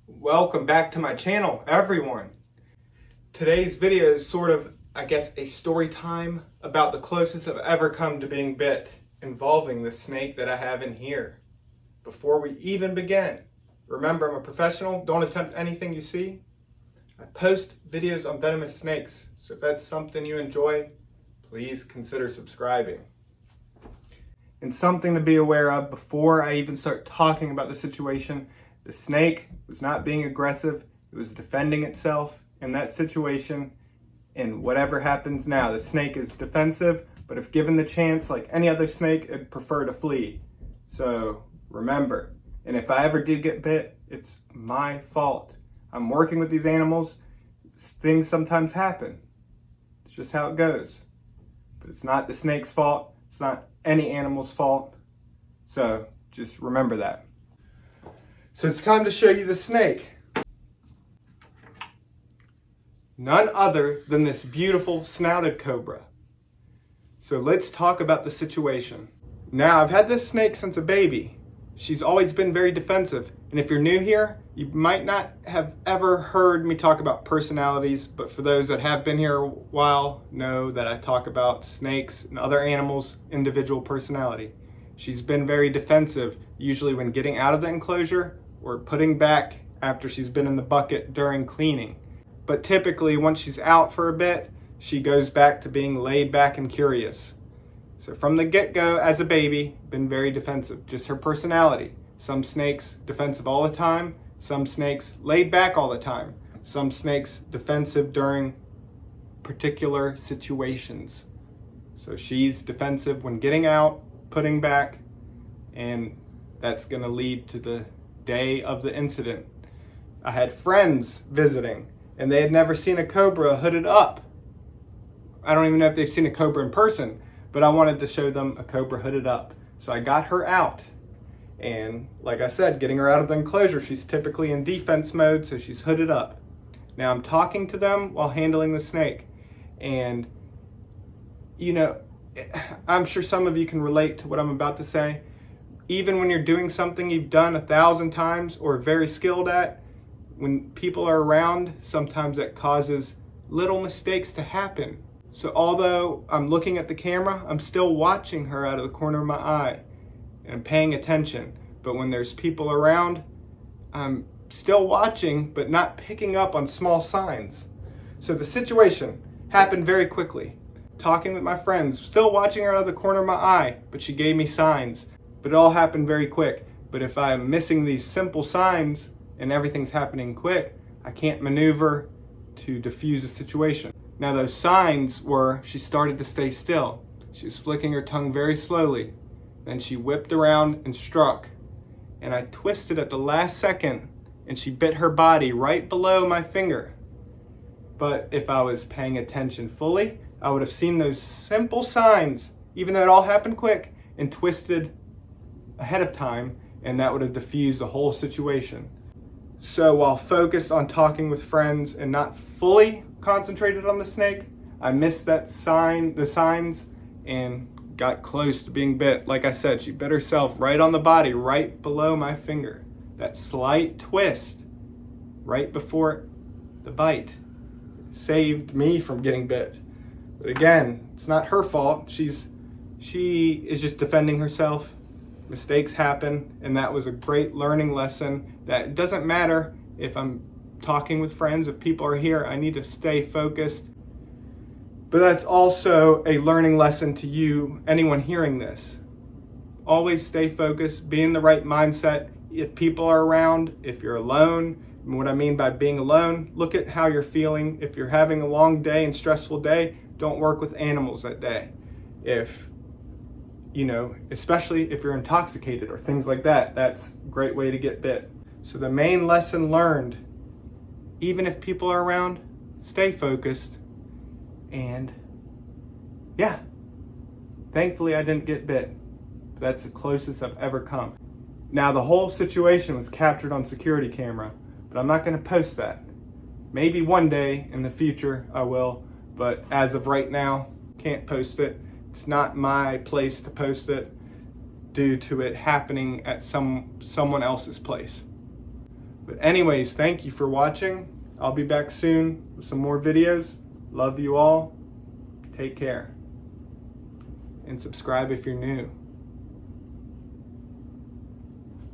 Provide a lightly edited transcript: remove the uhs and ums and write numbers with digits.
Welcome back to my channel, everyone. Today's video is sort of, I guess, a story time about the closest I've ever come to being bit, involving the snake that I have in here. Before we even begin, remember I'm a professional, don't attempt anything you see. I post videos on venomous snakes, so if that's something you enjoy, please consider subscribing. And something to be aware of before I even start talking about the situation: the snake was not being aggressive, it was defending itself in that situation. And whatever happens now, the snake is defensive, but if given the chance, like any other snake, it'd prefer to flee. So remember, and if I ever do get bit, it's my fault. I'm working with these animals, things sometimes happen. It's just how it goes. But it's not the snake's fault, it's not any animal's fault. So just remember that. So it's time to show you the snake. None other than this beautiful snouted cobra. So let's talk about the situation. Now, I've had this snake since a baby. She's always been very defensive. And if you're new here, you might not have ever heard me talk about personalities, but for those that have been here a while, know that I talk about snakes and other animals' individual personality. She's been very defensive, usually when getting out of the enclosure or putting back after she's been in the bucket during cleaning. But typically, once she's out for a bit, she goes back to being laid back and curious. So from the get-go, as a baby, been very defensive, just her personality. Some snakes defensive all the time, some snakes laid back all the time, some snakes defensive during particular situations. So she's defensive when getting out, putting back, and that's gonna lead to the day of the incident. I had friends visiting and they had never seen a cobra hooded up. I don't even know if they've seen a cobra in person, but I wanted to show them a cobra hooded up. So I got her out, and like I said, getting her out of the enclosure, she's typically in defense mode, so she's hooded up. Now I'm talking to them while handling the snake, and I'm sure some of you can relate to what I'm about to say. Even when you're doing something you've done 1,000 times or very skilled at, when people are around, sometimes that causes little mistakes to happen. So although I'm looking at the camera, I'm still watching her out of the corner of my eye and paying attention. But when there's people around, I'm still watching, but not picking up on small signs. So the situation happened very quickly. Talking with my friends, still watching her out of the corner of my eye, but she gave me signs. But it all happened very quick. But if I'm missing these simple signs and everything's happening quick, I can't maneuver to diffuse the situation. Now those signs were, she started to stay still. She was flicking her tongue very slowly. Then she whipped around and struck. And I twisted at the last second and she bit her body right below my finger. But if I was paying attention fully, I would have seen those simple signs, even though it all happened quick, and twisted ahead of time, and that would have diffused the whole situation. So while focused on talking with friends and not fully concentrated on the snake, I missed the signs, and got close to being bit. Like I said, she bit herself right on the body, right below my finger. That slight twist right before the bite saved me from getting bit. But again, it's not her fault. She is just defending herself. Mistakes happen, and that was a great learning lesson that it doesn't matter if I'm talking with friends, if people are here, I need to stay focused. But that's also a learning lesson to you, anyone hearing this. Always stay focused, be in the right mindset. If people are around, if you're alone, and what I mean by being alone, look at how you're feeling. If you're having a long day and stressful day, don't work with animals that day. Especially if you're intoxicated or things like that, that's a great way to get bit. So the main lesson learned, even if people are around, stay focused. And yeah, thankfully I didn't get bit. That's the closest I've ever come. Now the whole situation was captured on security camera, but I'm not going to post that. Maybe one day in the future I will, but as of right now, can't post it. It's not my place to post it due to it happening at someone else's place. But anyways, thank you for watching. I'll be back soon with some more videos. Love you all. Take care. And subscribe if you're new.